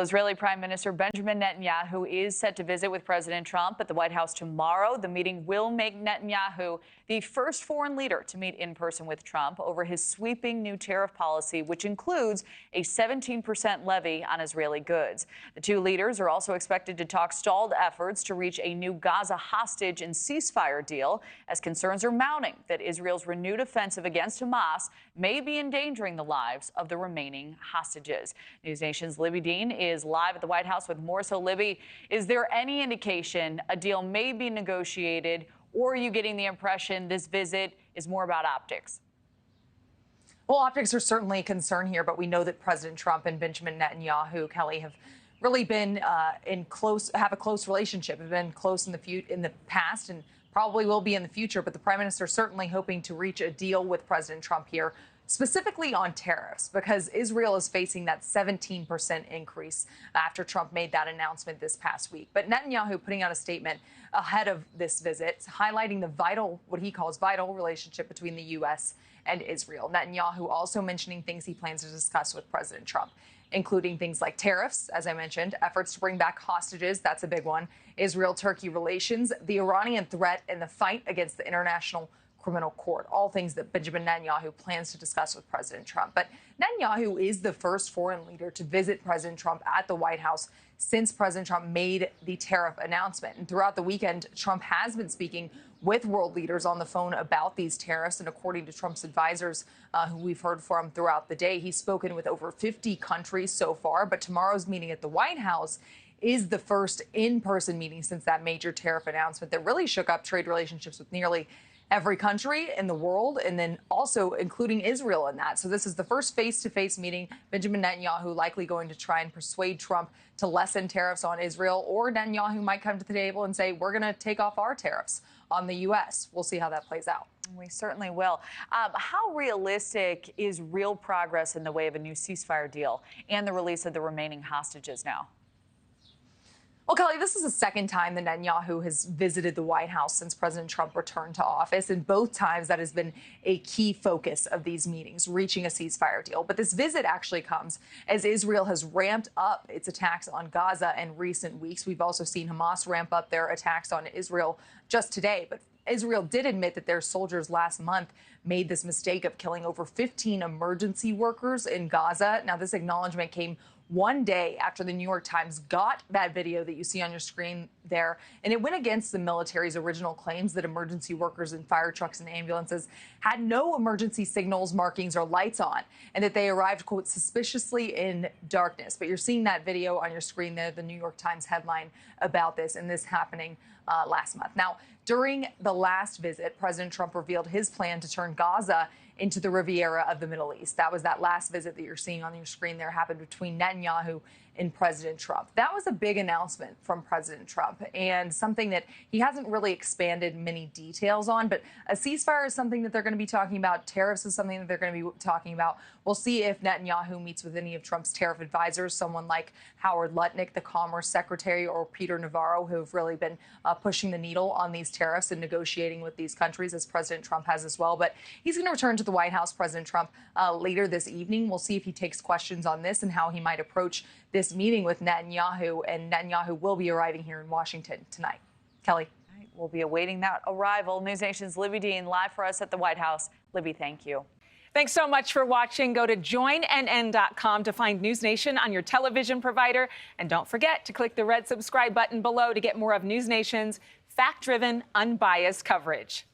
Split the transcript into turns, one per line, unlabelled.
Israeli Prime Minister Benjamin Netanyahu is set to visit with President Trump at the White House tomorrow. The meeting will make Netanyahu the first foreign leader to meet in person with Trump over his sweeping new tariff policy, which includes a 17% levy on Israeli goods. The two leaders are also expected to talk stalled efforts to reach a new Gaza hostage and ceasefire deal, as concerns are mounting that Israel's renewed offensive against Hamas may be endangering the lives of the remaining hostages. NewsNation's Libbey is live at the White House with more. So, Libbey, is there any indication a deal may be negotiated, or are you getting the impression this visit is more about optics?
Well, optics are certainly a concern here, but we know that President Trump and Benjamin Netanyahu, Kelly, have really been have a close relationship, have been close in the past and probably will be in the future. But the prime minister certainly hoping to reach a deal with President Trump here, specifically on tariffs, because Israel is facing that 17% increase after Trump made that announcement this past week. But Netanyahu putting out a statement ahead of this visit, highlighting the what he calls vital relationship between the U.S. and Israel. Netanyahu also mentioning things he plans to discuss with President Trump, including things like tariffs, as I mentioned, efforts to bring back hostages, that's a big one, Israel-Turkey relations, the Iranian threat, and the fight against the International Criminal Court, all things that Benjamin Netanyahu plans to discuss with President Trump. But Netanyahu is the first foreign leader to visit President Trump at the White House since President Trump made the tariff announcement. And throughout the weekend, Trump has been speaking with world leaders on the phone about these tariffs. And according to Trump's advisors, who we've heard from throughout the day, he's spoken with over 50 countries so far. But tomorrow's meeting at the White House is the first in-person meeting since that major tariff announcement that really shook up trade relationships with nearly every country in the world, and then also including Israel in that. So this is the first face-to-face meeting. Benjamin Netanyahu likely going to try and persuade Trump to lessen tariffs on Israel, or Netanyahu might come to the table and say, we're going to take off our tariffs on the U.S. We'll see how that plays out.
We certainly will. How realistic is real progress in the way of a new ceasefire deal and the release of the remaining hostages now?
Well, Kelly, this is the second time that Netanyahu has visited the White House since President Trump returned to office. And both times that has been a key focus of these meetings, reaching a ceasefire deal. But this visit actually comes as Israel has ramped up its attacks on Gaza in recent weeks. We've also seen Hamas ramp up their attacks on Israel just today. But Israel did admit that their soldiers last month made this mistake of killing over 15 emergency workers in Gaza. Now, this acknowledgement came one day after the New York Times got that video that you see on your screen there, and it went against the military's original claims that emergency workers in fire trucks and ambulances had no emergency signals, markings, or lights on, and that they arrived, quote, suspiciously in darkness. But you're seeing that video on your screen there, the New York Times headline about this, and this happening last month. Now, during the last visit, President Trump revealed his plan to turn Gaza into the Riviera of the Middle East. That was that last visit that you're seeing on your screen there, happened between Netanyahu and President Trump. That was a big announcement from President Trump, and something that he hasn't really expanded many details on. But a ceasefire is something that they're going to be talking about. Tariffs is something that they're going to be talking about. We'll see if Netanyahu meets with any of Trump's tariff advisors, someone like Howard Lutnick, the Commerce Secretary, or Peter Navarro, who have really been pushing the needle on these tariffs and negotiating with these countries, as President Trump has as well. But he's going to return to the White House, President Trump, later this evening. We'll see if he takes questions on this and how he might approach this meeting with Netanyahu, and Netanyahu will be arriving here in Washington tonight. Kelly.
We'll be awaiting that arrival. NewsNation's Libbey Dean live for us at the White House. Libbey, thank you.
Thanks so much for watching. Go to joinnn.com to find NewsNation on your television provider. And don't forget to click the red subscribe button below to get more of NewsNation's fact-driven, unbiased coverage.